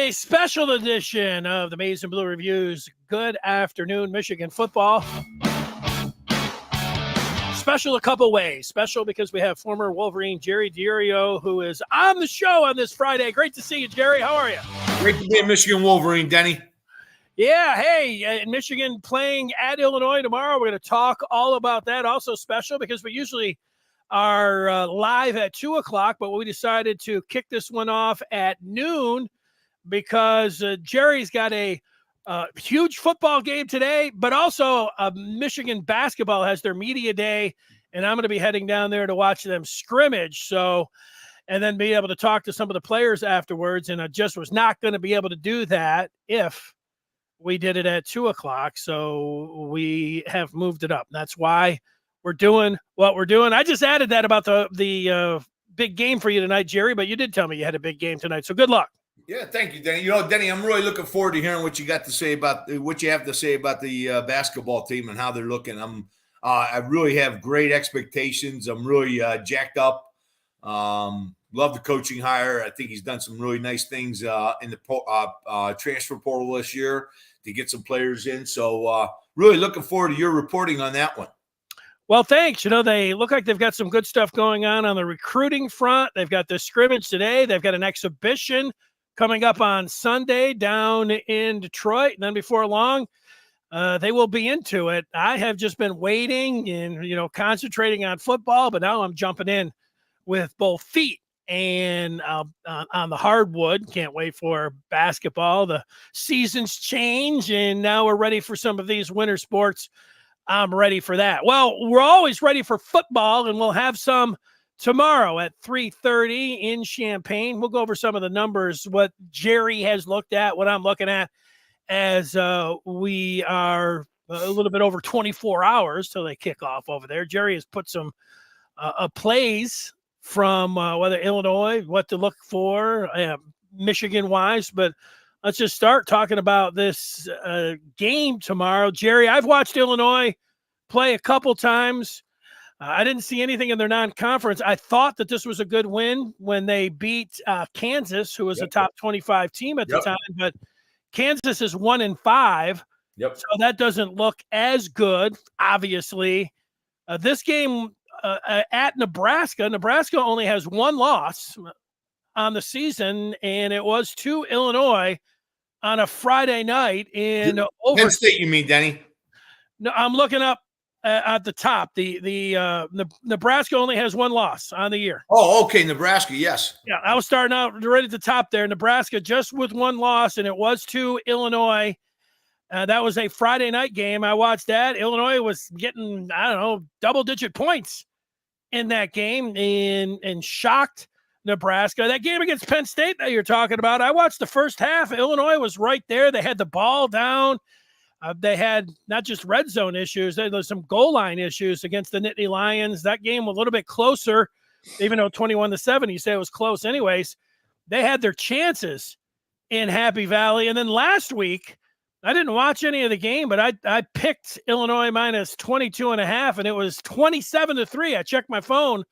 a special edition of the Maize and Blue Reviews. Good afternoon, Michigan football. Special a couple ways. Special because we have former Wolverine Jerry Diorio, who is on the show on this Friday. Great to see you, Jerry. How are you? Great to be a Michigan Wolverine, Denny. Yeah, hey, Michigan playing at Illinois tomorrow. We're going to talk all about that. Also special because we usually are live at 2 o'clock, but we decided to kick this one off at noon because Jerry's got a huge football game today, but also Michigan basketball has their media day, and I'm going to be heading down there to watch them scrimmage. So, and then be able to talk to some of the players afterwards. And I just was not going to be able to do that if we did it at 2 o'clock. So we have moved it up. That's why we're doing what we're doing. I just added that about the big game for you tonight, Jerry, but you did tell me you had a big game tonight. So good luck. Yeah, thank you, Denny. You know, Denny, I'm really looking forward to hearing what you got to say about what you have to say about the basketball team and how they're looking. I really have great expectations. I'm really jacked up. Love the coaching hire. I think he's done some really nice things in the transfer portal this year to get some players in. So really looking forward to your reporting on that one. Well, thanks. You know, they look like they've got some good stuff going on the recruiting front. They've got the scrimmage today. They've got an exhibition coming up on Sunday down in Detroit. And then before long, they will be into it. I have just been waiting and, concentrating on football, but now I'm jumping in with both feet and on the hardwood. Can't wait for basketball. The seasons change, and now we're ready for some of these winter sports. I'm ready for that. Well, we're always ready for football, and we'll have some tomorrow at 3:30 in Champaign. We'll go over some of the numbers, what Jerry has looked at, what I'm looking at, as we are a little bit over 24 hours till they kick off over there. Jerry has put some plays from whether Illinois, what to look for, Michigan-wise. But let's just start talking about this game tomorrow. Jerry, I've watched Illinois play a couple times. I didn't see anything in their non-conference. I thought that this was a good win when they beat Kansas, who was a top 25 team at the time. But Kansas is 1-5, so that doesn't look as good, obviously. This game at Nebraska, Nebraska only has one loss on the season, and it was to Illinois on a Friday night in Penn State, you mean, Denny? No, I'm looking up at the top. The Nebraska only has one loss on the year. Oh, okay, Nebraska, yes. Yeah, I was starting out right at the top there. Nebraska just with one loss, and it was to Illinois. That was a Friday night game. I watched that. Illinois was getting, double-digit points in that game and shocked Nebraska. That game against Penn State that you're talking about, I watched the first half. Illinois was right there. They had the ball down. They had not just red zone issues. There was some goal line issues against the Nittany Lions. That game was a little bit closer, even though 21-7, you say it was close anyways. They had their chances in Happy Valley. And then last week, I didn't watch any of the game, but I picked Illinois minus 22.5, and it was 27-3. I checked my phone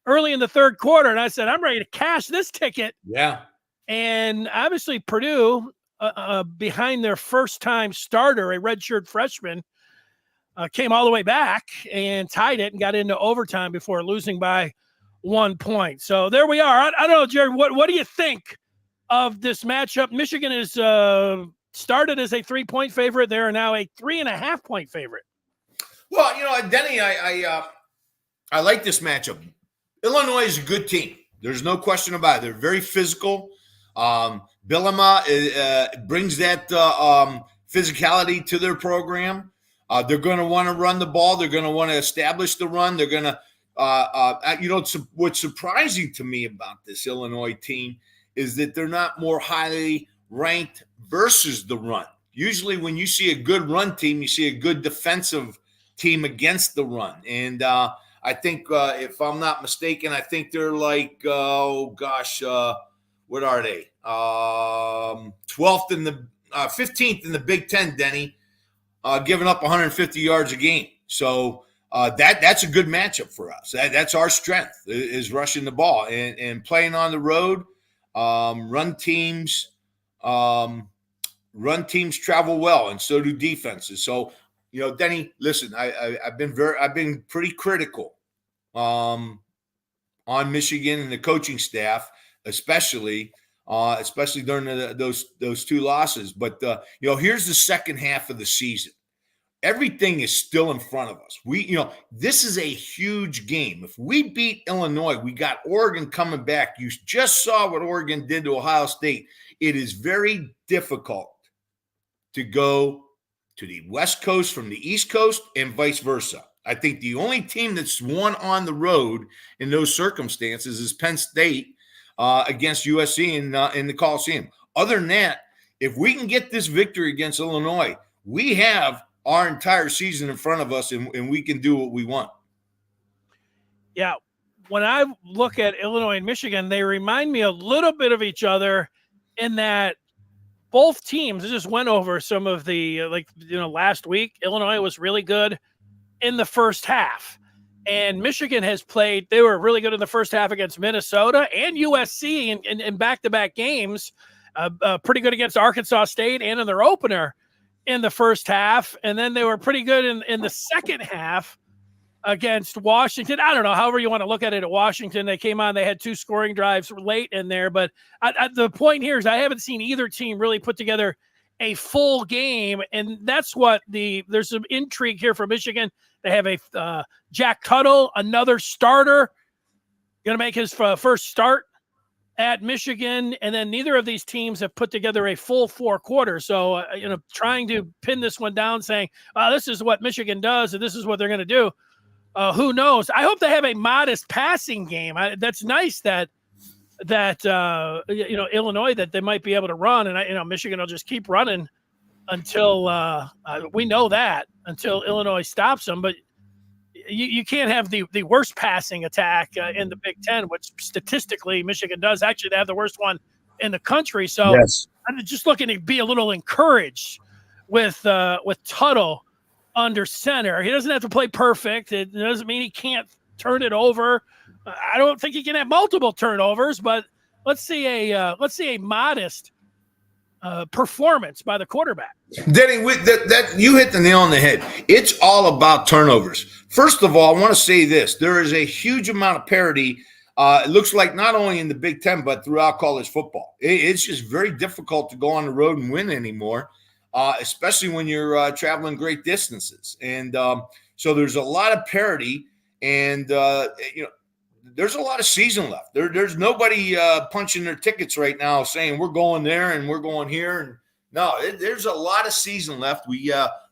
early in the third quarter, and I said, I'm ready to cash this ticket. Yeah. And obviously Purdue, behind their first-time starter, a redshirt freshman, came all the way back and tied it and got into overtime before losing by 1 point. So there we are. I don't know, Jerry, what do you think of this matchup? Michigan is started as a 3-point favorite. They are now a 3.5-point favorite. Well, Denny, I like this matchup. Illinois is a good team. There's no question about it. They're very physical. Bielema brings that physicality to their program. They're going to want to run the ball. They're going to want to establish the run. They're going to, what's surprising to me about this Illinois team is that they're not more highly ranked versus the run. Usually when you see a good run team, you see a good defensive team against the run. And I think, if I'm not mistaken, I think they're like, what are they? 12th in the 15th in the Big Ten, Denny, giving up 150 yards a game. So that's a good matchup for us. That's our strength is rushing the ball and playing on the road. Run teams Run teams travel well, and so do defenses. So, Denny, listen, I've been pretty critical on Michigan and the coaching staff, especially during those two losses. But here's the second half of the season. Everything is still in front of us. This is a huge game. If we beat Illinois, we got Oregon coming back. You just saw what Oregon did to Ohio State. It is very difficult to go to the West Coast from the East Coast and vice versa. I think the only team that's won on the road in those circumstances is Penn State against USC in the Coliseum. Other than that, if we can get this victory against Illinois, we have our entire season in front of us, and we can do what we want. Yeah. When I look at Illinois and Michigan, they remind me a little bit of each other in that both teams just went over some of the, last week, Illinois was really good in the first half. And Michigan has played, they were really good in the first half against Minnesota and USC in back-to-back games, pretty good against Arkansas State and in their opener in the first half, and then they were pretty good in the second half against Washington. I don't know, however you want to look at it at Washington. They came on, they had 2 scoring drives late in there, but the point here is I haven't seen either team really put together a full game, and that's what there's some intrigue here for Michigan. They have a Jack Tuttle, another starter, going to make his first start at Michigan, and then neither of these teams have put together a full 4 quarters. So, trying to pin this one down saying, this is what Michigan does and this is what they're going to do. Who knows? I hope they have a modest passing game. That's nice that Illinois, that they might be able to run, and Michigan will just keep running until we know that until Illinois stops them. But you can't have the worst passing attack in the Big Ten, which statistically Michigan does. Actually, they have the worst one in the country. So yes. I'm just looking to be a little encouraged with Tuttle under center. He doesn't have to play perfect. It doesn't mean he can't turn it over. I don't think he can have multiple turnovers, but let's see a modest performance by the quarterback. Denny, that you hit the nail on the head. It's all about turnovers. First of all, I want to say this. There is a huge amount of parity. It looks like not only in the Big Ten, but throughout college football. It's just very difficult to go on the road and win anymore, especially when you're traveling great distances. And so there's a lot of parity, and there's a lot of season left. There's nobody punching their tickets right now saying we're going there and we're going here. And no, there's a lot of season left.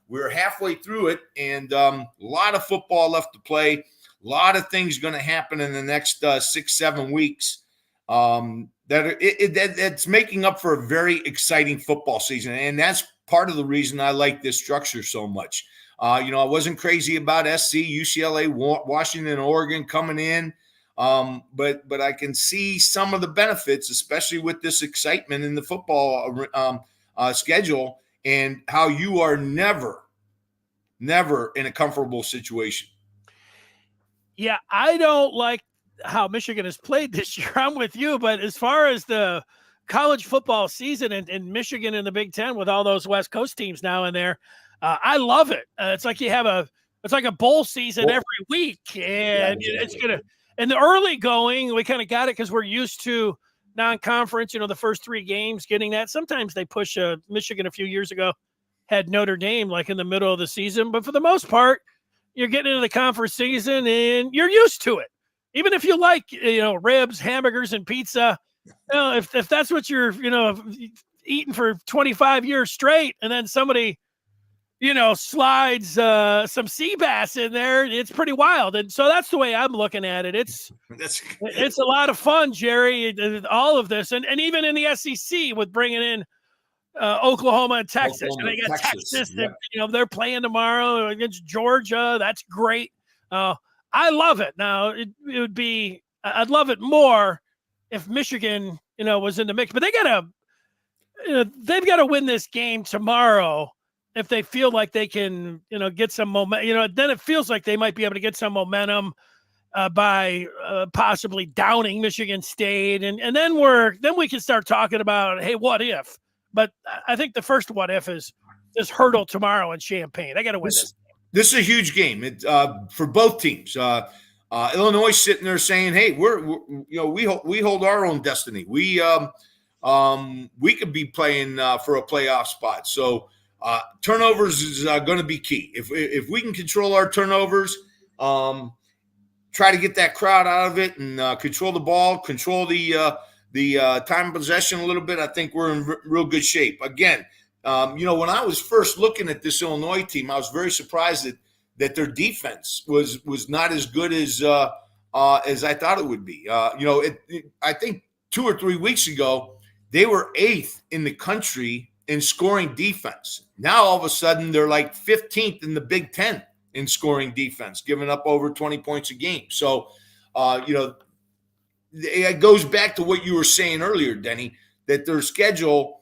We're halfway through it, and a lot of football left to play. A lot of things going to happen in the next 6-7 weeks that's making up for a very exciting football season. And that's part of the reason I like this structure so much. I wasn't crazy about SC, UCLA, Washington, Oregon coming in. But I can see some of the benefits, especially with this excitement in the football schedule, and how you are never in a comfortable situation. Yeah, I don't like how Michigan has played this year. I'm with you, but as far as the college football season and Michigan in the Big Ten with all those West Coast teams now in there, I love it. It's like it's like a bowl season every week, and it's gonna. In the early going, we kind of got it because we're used to non-conference, the first 3 games getting that. Sometimes they push Michigan a few years ago, had Notre Dame like in the middle of the season. But for the most part, you're getting into the conference season and you're used to it. Even if you like, ribs, hamburgers, and pizza, if that's what you're, eating for 25 years straight, and then somebody slides some sea bass in there, it's pretty wild. And so that's the way I'm looking at it. It's a lot of fun, Jerry, all of this. And even in the SEC with bringing in Oklahoma and Texas. And they got Texas that, they're playing tomorrow against Georgia. That's great. I love it. Now, it would be – I'd love it more if Michigan, was in the mix. But they've got to win this game tomorrow if they feel like they can, get some momentum. Then it feels like they might be able to get some momentum by possibly downing Michigan State. And then we can start talking about, hey, what if But I think the first what if is this hurdle tomorrow in Champaign. They got to win this. This is a huge game for both teams. Illinois sitting there saying, "Hey, we hold our own destiny. We could be playing for a playoff spot." So turnovers is going to be key. If we can control our turnovers, try to get that crowd out of it, and control the ball, control the time of possession a little bit, I think we're in real good shape. Again, when I was first looking at this Illinois team, I was very surprised that their defense was not as good as I thought it would be. I think 2 or 3 weeks ago, they were 8th in the country in scoring defense. Now, all of a sudden, they're like 15th in the Big Ten in scoring defense, giving up over 20 points a game. So, it goes back to what you were saying earlier, Denny, that their schedule,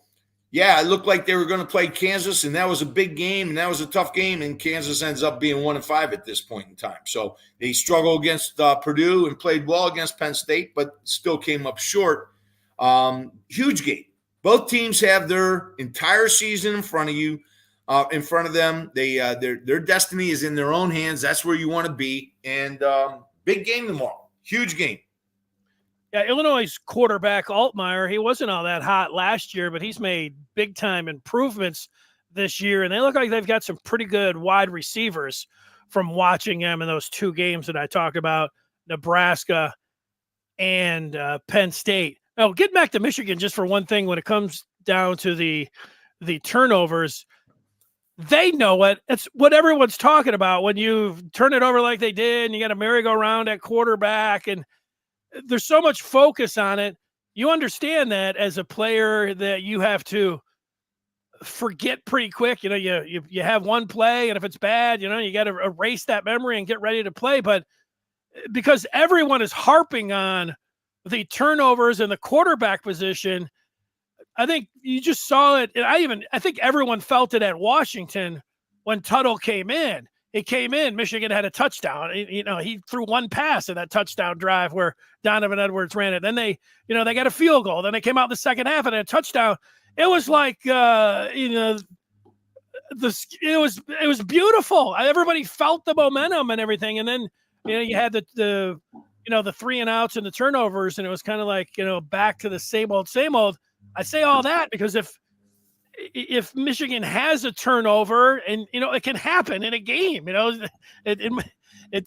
it looked like they were going to play Kansas, and that was a big game, and that was a tough game, and Kansas ends up being 1-5 at this point in time. So they struggled against Purdue and played well against Penn State, but still came up short. Huge game. Both teams have their entire season in front of them. Their destiny is in their own hands. That's where you want to be. And big game tomorrow. Huge game. Yeah, Illinois' quarterback, Altmaier, he wasn't all that hot last year, but he's made big-time improvements this year, and they look like they've got some pretty good wide receivers from watching them in those 2 games that I talked about, Nebraska and Penn State. Now, getting back to Michigan just for one thing, when it comes down to the turnovers, they know it. It's what everyone's talking about when you turn it over like they did, and you got a merry-go-round at quarterback, and there's so much focus on it. You understand that as a player that you have to forget pretty quick. You have one play, and if it's bad, you got to erase that memory and get ready to play. But because everyone is harping on the turnovers and the quarterback position, I think you just saw it. And I think everyone felt it at Washington when Tuttle came in. He came in, Michigan had a touchdown. He threw one pass in that touchdown drive where Donovan Edwards ran it. Then they got a field goal. Then they came out in the second half and had a touchdown. It was like, it was beautiful. Everybody felt the momentum and everything. And then, you had the 3 and outs and the turnovers, and it was kind of like, back to the same old. I say all that because if Michigan has a turnover, and it can happen in a game, it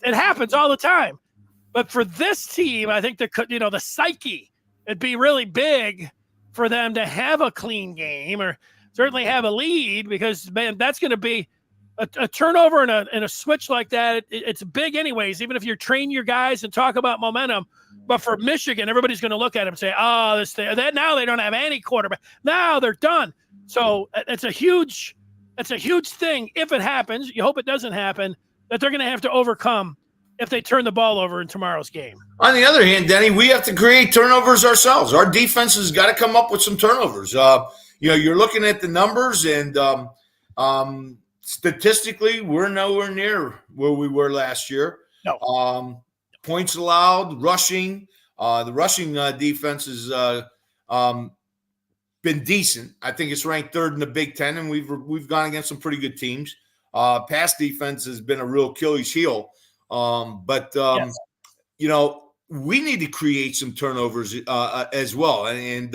happens all the time. But for this team, I think the psyche, it'd be really big for them to have a clean game or certainly have a lead, because man, that's going to be a turnover and a switch like that. It's big anyways, even if you train your guys and talk about momentum. But for Michigan, everybody's going to look at them and say, "Oh, now they don't have any quarterback. Now they're done." So it's a huge thing if it happens. You hope it doesn't happen, that they're going to have to overcome if they turn the ball over in tomorrow's game. On the other hand, Denny, we have to create turnovers ourselves. Our defense has got to come up with some turnovers. You're looking at the numbers, and statistically, we're nowhere near where we were last year. No. Points allowed, rushing. The rushing defense is been decent. I think it's ranked 3rd in the Big Ten, and we've gone against some pretty good teams. Pass defense has been a real Achilles heel. Yes. We need to create some turnovers as well. And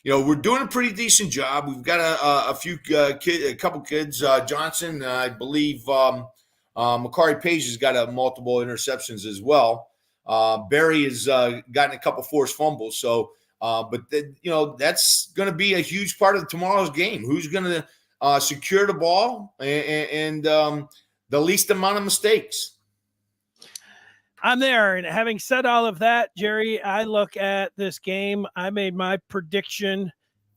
we're doing a pretty decent job. We've got a couple kids, Johnson, I believe Makari Page has got multiple interceptions as well. Barry has gotten a couple forced fumbles. So, that's going to be a huge part of tomorrow's game. Who's going to secure the ball and the least amount of mistakes? I'm there. And having said all of that, Jerry, I look at this game. I made my prediction.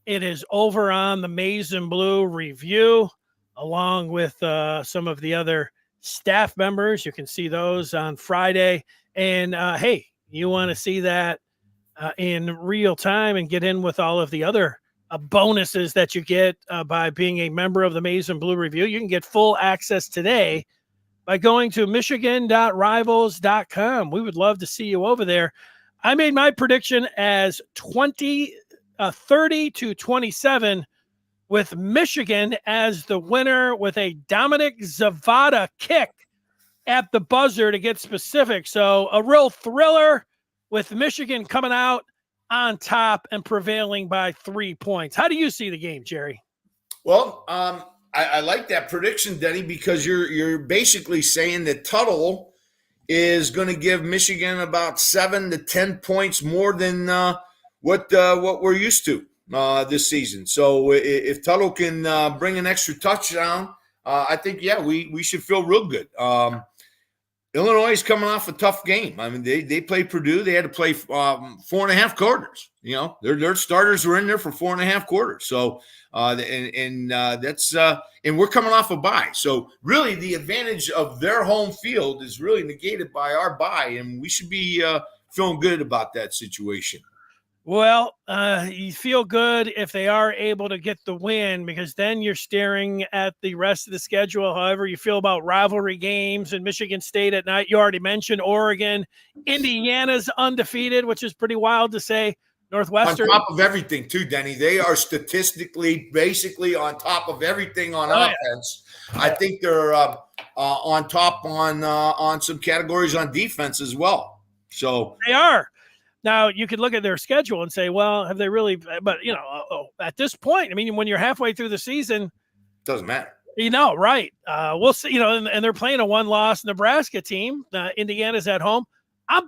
It is over on the Maize and Blue review, along with some of the other staff members. You can see those on Friday. And hey, you want to see that in real time and get in with all of the other bonuses that you get by being a member of the Maize and Blue review. You can get full access today by going to michigan.rivals.com. We would love to see you over there. I made my prediction as 30-27 with Michigan as the winner with a Dominic Zavada kick at the buzzer to get specific. So a real thriller with Michigan coming out on top and prevailing by 3 points. How do you see the game, Jerry? Well, I like that prediction, Denny, because you're basically saying that Tuttle is going to give Michigan about 7 to 10 points more than what we're used to this season. So if Tuttle can bring an extra touchdown, I think, we should feel real good. Illinois is coming off a tough game. I mean, they played Purdue. They had to play 4.5 quarters. You know, their starters were in there for 4.5 quarters. So that's and we're coming off a bye. So really, the advantage of their home field is really negated by our bye, and we should be feeling good about that situation. Well, you feel good if they are able to get the win, because then you're staring at the rest of the schedule. However you feel about rivalry games and Michigan State at night. You already mentioned Oregon. Indiana's undefeated, which is pretty wild to say. Northwestern. On top of everything, too, Denny. They are statistically basically on top of everything on offense. Yeah. I think they're on top on some categories on defense as well. So they are. Now, you could look at their schedule and say, well, have they really – but, you know, at this point, I mean, when you're halfway through the season – doesn't matter. You know, right. We'll see, you know, and they're playing a one-loss Nebraska team. Indiana's at home.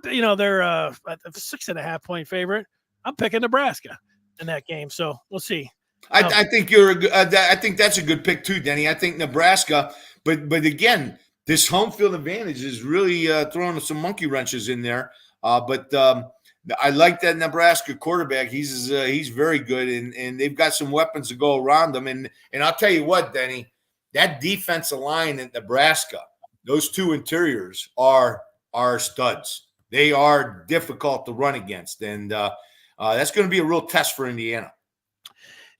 They're a 6.5-point favorite. I'm picking Nebraska in that game, so we'll see. I think I think that's a good pick too, Denny. I think Nebraska, but again, this home field advantage is really throwing some monkey wrenches in there. But I like that Nebraska quarterback. He's very good, and they've got some weapons to go around them. And I'll tell you what, Denny, that defensive line at Nebraska, those two interiors are studs. They are difficult to run against, and that's going to be a real test for Indiana.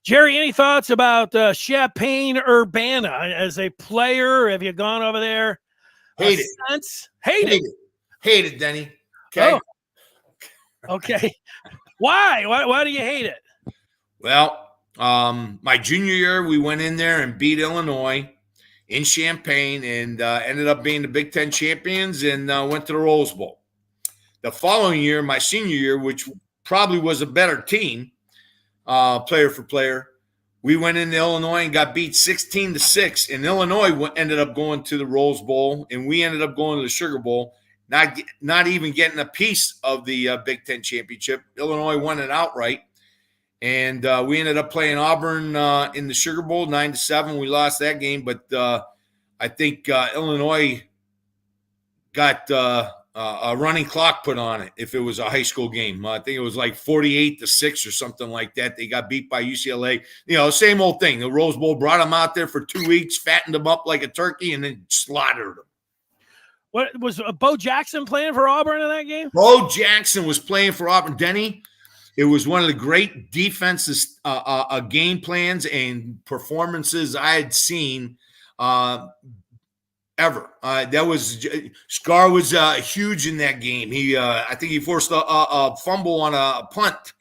Jerry, any thoughts about Champaign Urbana as a player? Have you gone over there? Hate it. Hate it, Denny. Okay. Oh. Okay. Why? Why do you hate it? Well, my junior year, we went in there and beat Illinois in Champaign and ended up being the Big Ten champions and went to the Rose Bowl. The following year, my senior year, which probably was a better team, player for player, we went into Illinois and got beat 16-6. And Illinois ended up going to the Rose Bowl, and we ended up going to the Sugar Bowl. Not even getting a piece of the Big Ten championship. Illinois won it outright, and we ended up playing Auburn in the Sugar Bowl 9-7. We lost that game, but I think Illinois got a running clock put on it. If it was a high school game, I think it was like 48-6 or something like that. They got beat by UCLA. You know, same old thing. The Rose Bowl brought them out there for 2 weeks, fattened them up like a turkey, and then slaughtered them. What was Bo Jackson playing for Auburn in that game? Bo Jackson was playing for Auburn. Denny, it was one of the great defenses, game plans and performances I had seen ever. Scar was huge in that game. I think he forced a fumble on a punt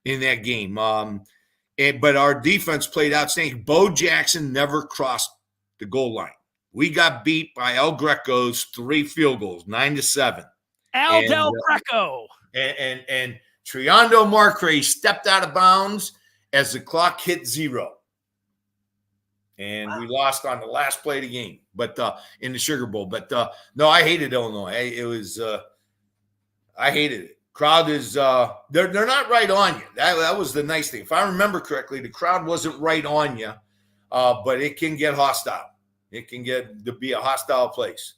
in that game. But our defense played outstanding. Bo Jackson never crossed the goal line. We got beat by El Greco's 3 field goals, 9-7. Del Greco. And Triando Marcre stepped out of bounds as the clock hit 0. And we lost on the last play of the game, but in the Sugar Bowl. But no, I hated Illinois. I hated it. Crowd is they're not right on you. That was the nice thing. If I remember correctly, the crowd wasn't right on you, but it can get hostile. It can get to be a hostile place.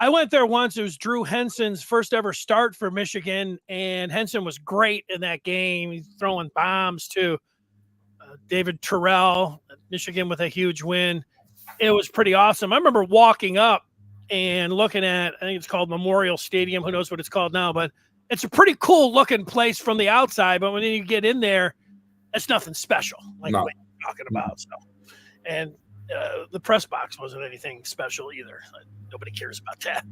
I went there once. It was Drew Henson's first ever start for Michigan, and Henson was great in that game. He's throwing bombs too. David Terrell, Michigan with a huge win. It was pretty awesome. I remember walking up and looking at, I think it's called Memorial Stadium. Who knows what it's called now, but it's a pretty cool looking place from the outside. But when you get in there, it's nothing special like what you're talking about. So, and the press box wasn't anything special either. Nobody cares about that.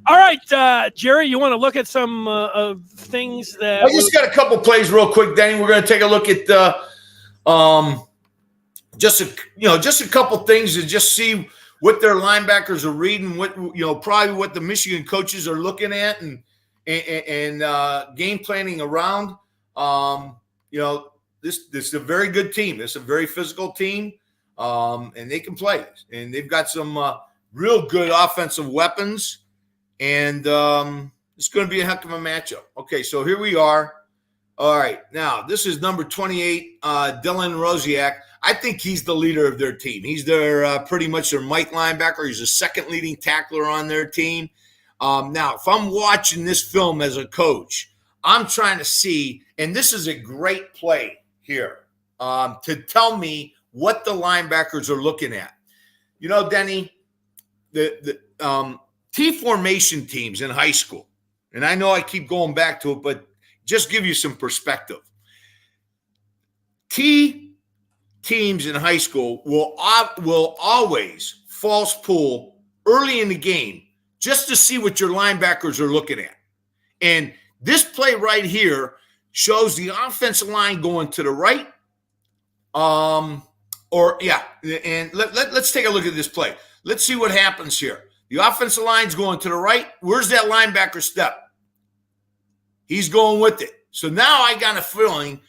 All right, Jerry, you want to look at some things that – I just got a couple plays real quick, Danny. We're going to take a look at just a couple things to just see what their linebackers are reading, what probably what the Michigan coaches are looking at and game planning around. This is a very good team. This is a very physical team, and they can play. And they've got some real good offensive weapons, and it's going to be a heck of a matchup. Okay, so here we are. All right, now this is number 28, Dylan Rosiak. I think he's the leader of their team. He's their pretty much their Mike linebacker. He's the second leading tackler on their team. Now, if I'm watching this film as a coach, I'm trying to see, and this is a great play here to tell me what the linebackers are looking at. Denny, the T formation teams in high school, and I know I keep going back to it, but just give you some perspective. T teams in high school will always false pull early in the game just to see what your linebackers are looking at. And this play right here shows the offensive line going to the right. And let's take a look at this play. Let's see what happens here. The offensive line's going to the right. Where's that linebacker step? He's going with it. So now I got a feeling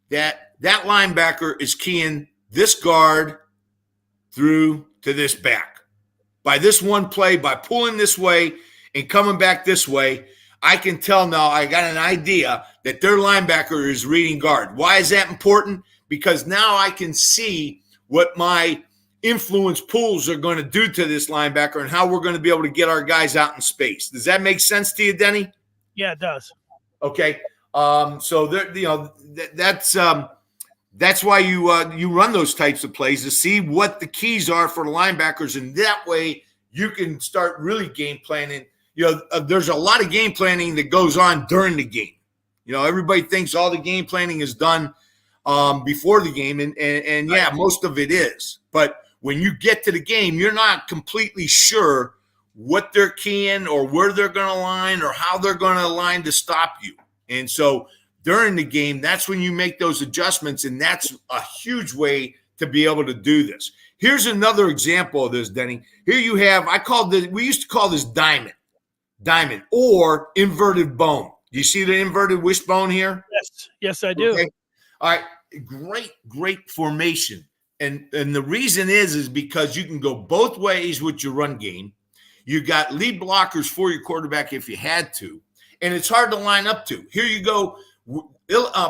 that linebacker is keying this guard through to this back. By this one play, by pulling this way and coming back this way, I can tell now I got an idea that their linebacker is reading guard. Why is that important? Because now I can see what my influence pulls are going to do to this linebacker and how we're going to be able to get our guys out in space. Does that make sense to you, Denny? Yeah, it does. Okay. So there, that's why you run those types of plays to see what the keys are for the linebackers, and that way you can start really game planning. There's a lot of game planning that goes on during the game. Everybody thinks all the game planning is done before the game, and yeah, most of it is. But when you get to the game, you're not completely sure what they're keying or where they're going to line or how they're going to line to stop you. And so during the game, that's when you make those adjustments, and that's a huge way to be able to do this. Here's another example of this, Denny. Here you have, we used to call this diamond or inverted bone. Do you see the inverted wishbone here? Yes, I do. Okay. All right, great formation. And the reason is because you can go both ways with your run game. You got lead blockers for your quarterback if you had to, and it's hard to line up to. Here you go.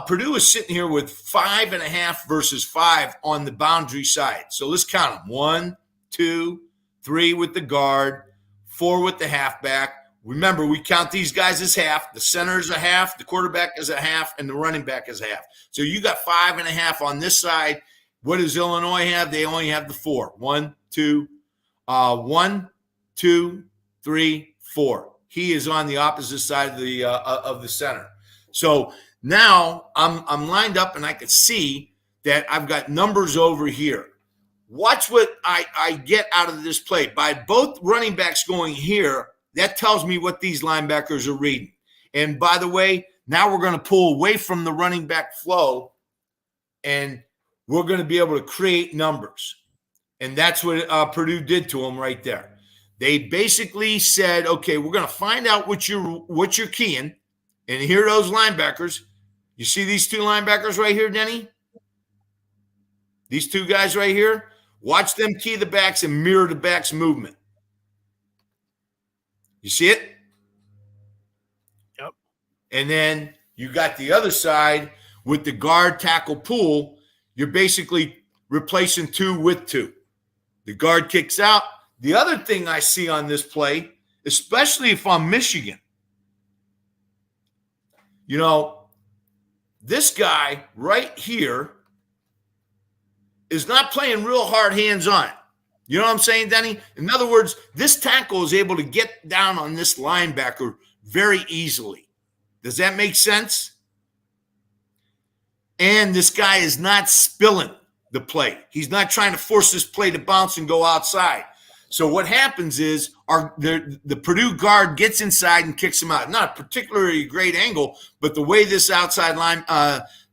Purdue is sitting here with 5.5 versus 5 on the boundary side. So let's count them. 1, 2, 3 with the guard, 4 with the halfback. Remember, we count these guys as half. The center is a half, the quarterback is a half, and the running back is a half. So you got 5.5 on this side. What does Illinois have? They only have the 4. 1, 2, 3, 4. He is on the opposite side of the center. So now I'm lined up, and I can see that I've got numbers over here. Watch what I get out of this play. By both running backs going here, that tells me what these linebackers are reading. And by the way, now we're going to pull away from the running back flow, and we're going to be able to create numbers. And that's what Purdue did to them right there. They basically said, okay, we're going to find out what you're keying. And here are those linebackers. You see these two linebackers right here, Denny? These two guys right here? Watch them key the backs and mirror the backs' movement. You see it? Yep. And then you got the other side with the guard tackle pull. You're basically replacing 2 with 2. The guard kicks out. The other thing I see on this play, especially if I'm Michigan, this guy right here is not playing real hard hands-on. You know what I'm saying, Denny? In other words, this tackle is able to get down on this linebacker very easily. Does that make sense? And this guy is not spilling the play. He's not trying to force this play to bounce and go outside. So what happens is the Purdue guard gets inside and kicks him out. Not a particularly great angle, but the way this outside line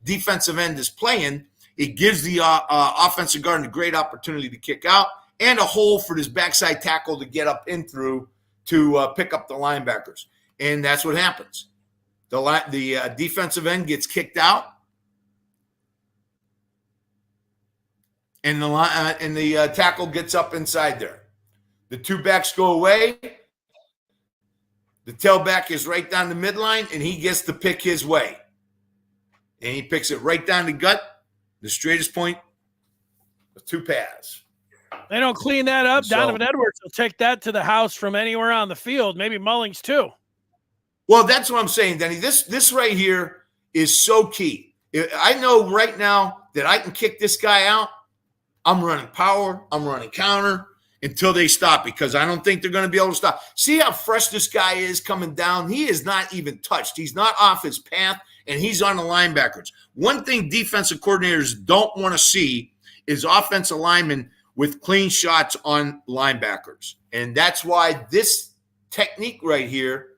defensive end is playing, It gives the offensive guard a great opportunity to kick out and a hole for this backside tackle to get up in through to pick up the linebackers. And that's what happens. The defensive end gets kicked out, and the tackle gets up inside there. The two backs go away. The tailback is right down the midline, and he gets to pick his way. And he picks it right down the gut, the straightest point with two paths. They don't clean that up. So, Donovan Edwards will take that to the house from anywhere on the field. Maybe Mullings too. Well, that's what I'm saying, Denny. This right here is so key. I know right now that I can kick this guy out. I'm running power. I'm running counter until they stop, because I don't think they're going to be able to stop. See how fresh this guy is coming down? He is not even touched. He's not off his path, and he's on the linebackers. One thing defensive coordinators don't want to see is offensive linemen with clean shots on linebackers. And that's why this technique right here,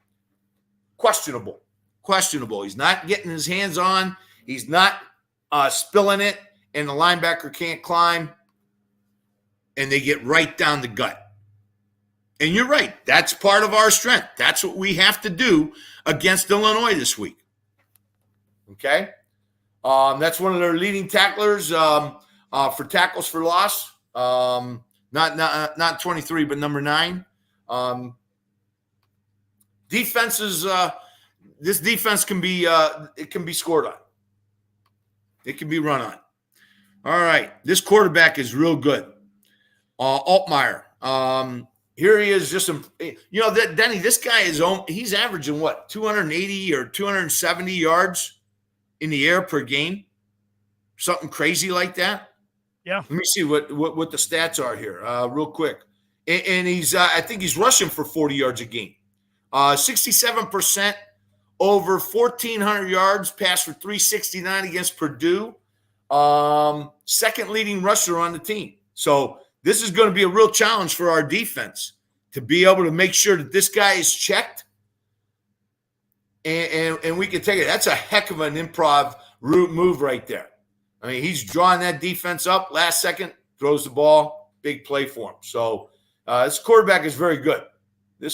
questionable. He's not getting his hands on. He's not spilling it, and the linebacker can't climb, and they get right down the gut. And you're right. That's part of our strength. That's what we have to do against Illinois this week. Okay? That's one of their leading tacklers for tackles for loss. Not 23, but number 9. Defenses, this defense can be it can be scored on. It can be run on. All right, this quarterback is real good. Altmaier. Here he is, just Denny. This guy he's averaging what, 280 or 270 yards in the air per game, something crazy like that. Yeah. Let me see what the stats are here, real quick. And he's I think he's rushing for 40 yards a game. 67% over 1,400 yards, passed for 369 against Purdue. Second leading rusher on the team. So this is going to be a real challenge for our defense to be able to make sure that this guy is checked, and we can take it. That's a heck of an improv route move right there. I mean, he's drawing that defense up. Last second, throws the ball. Big play for him. So this quarterback is very good. They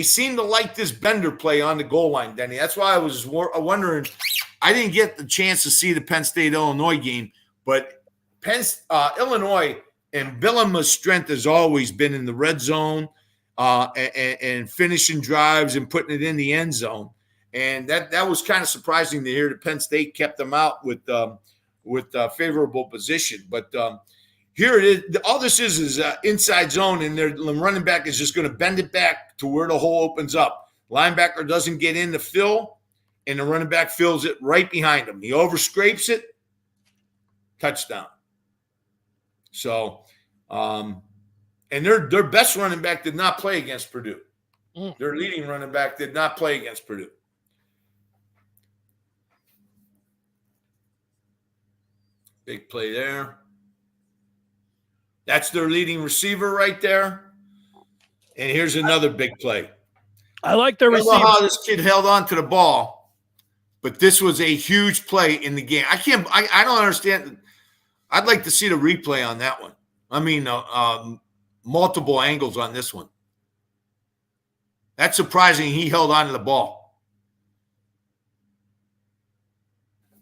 seem to like this bender play on the goal line, Denny. That's why I was wondering. I didn't get the chance to see the Penn State-Illinois game, but Illinois and Bielema's strength has always been in the red zone and finishing drives and putting it in the end zone. And that was kind of surprising to hear that Penn State kept them out with favorable position. But here it is. All this is inside zone, and the running back is just going to bend it back to where the hole opens up. Linebacker doesn't get in to fill, and the running back fills it right behind him. He overscrapes it. Touchdown. So, and their best running back did not play against Purdue. Their leading running back did not play against Purdue. Big play there. That's their leading receiver right there. And here's another big play. I like the receiver. I don't know how this kid held on to the ball, but this was a huge play in the game. I don't understand. I'd like to see the replay on that one. I mean, multiple angles on this one. That's surprising he held on to the ball.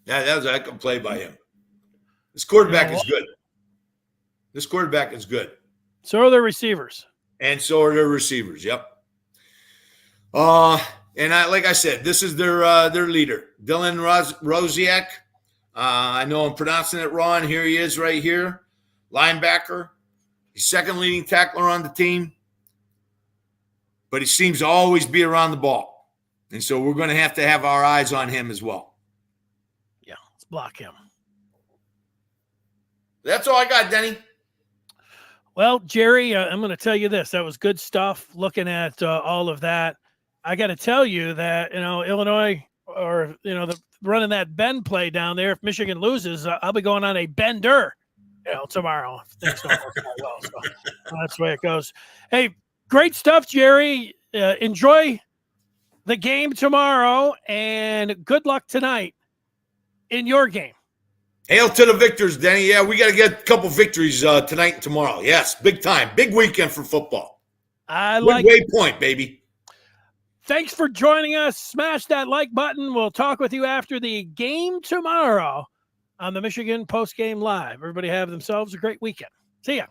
That was a heck of a play by him. This quarterback is good. So are their receivers. And so are their receivers. Yep. Like I said, this is their leader, Dylan Rosiak. I know I'm pronouncing it wrong. Here he is right here. Linebacker. He's second leading tackler on the team. But he seems to always be around the ball. And so we're going to have our eyes on him as well. Yeah, let's block him. That's all I got, Denny. Well, Jerry, I'm going to tell you this. That was good stuff, looking at all of that. I got to tell you that, Illinois or, running that bend play down there, if Michigan loses, I'll be going on a bender, tomorrow. If things don't work out well. So that's the way it goes. Hey, great stuff, Jerry. Enjoy the game tomorrow, and good luck tonight in your game. Hail to the victors, Denny. Yeah, we got to get a couple victories tonight and tomorrow. Yes, big time. Big weekend for football. I like Midway point, baby. Thanks for joining us. Smash that like button. We'll talk with you after the game tomorrow on the Michigan Post Game Live. Everybody have themselves a great weekend. See ya.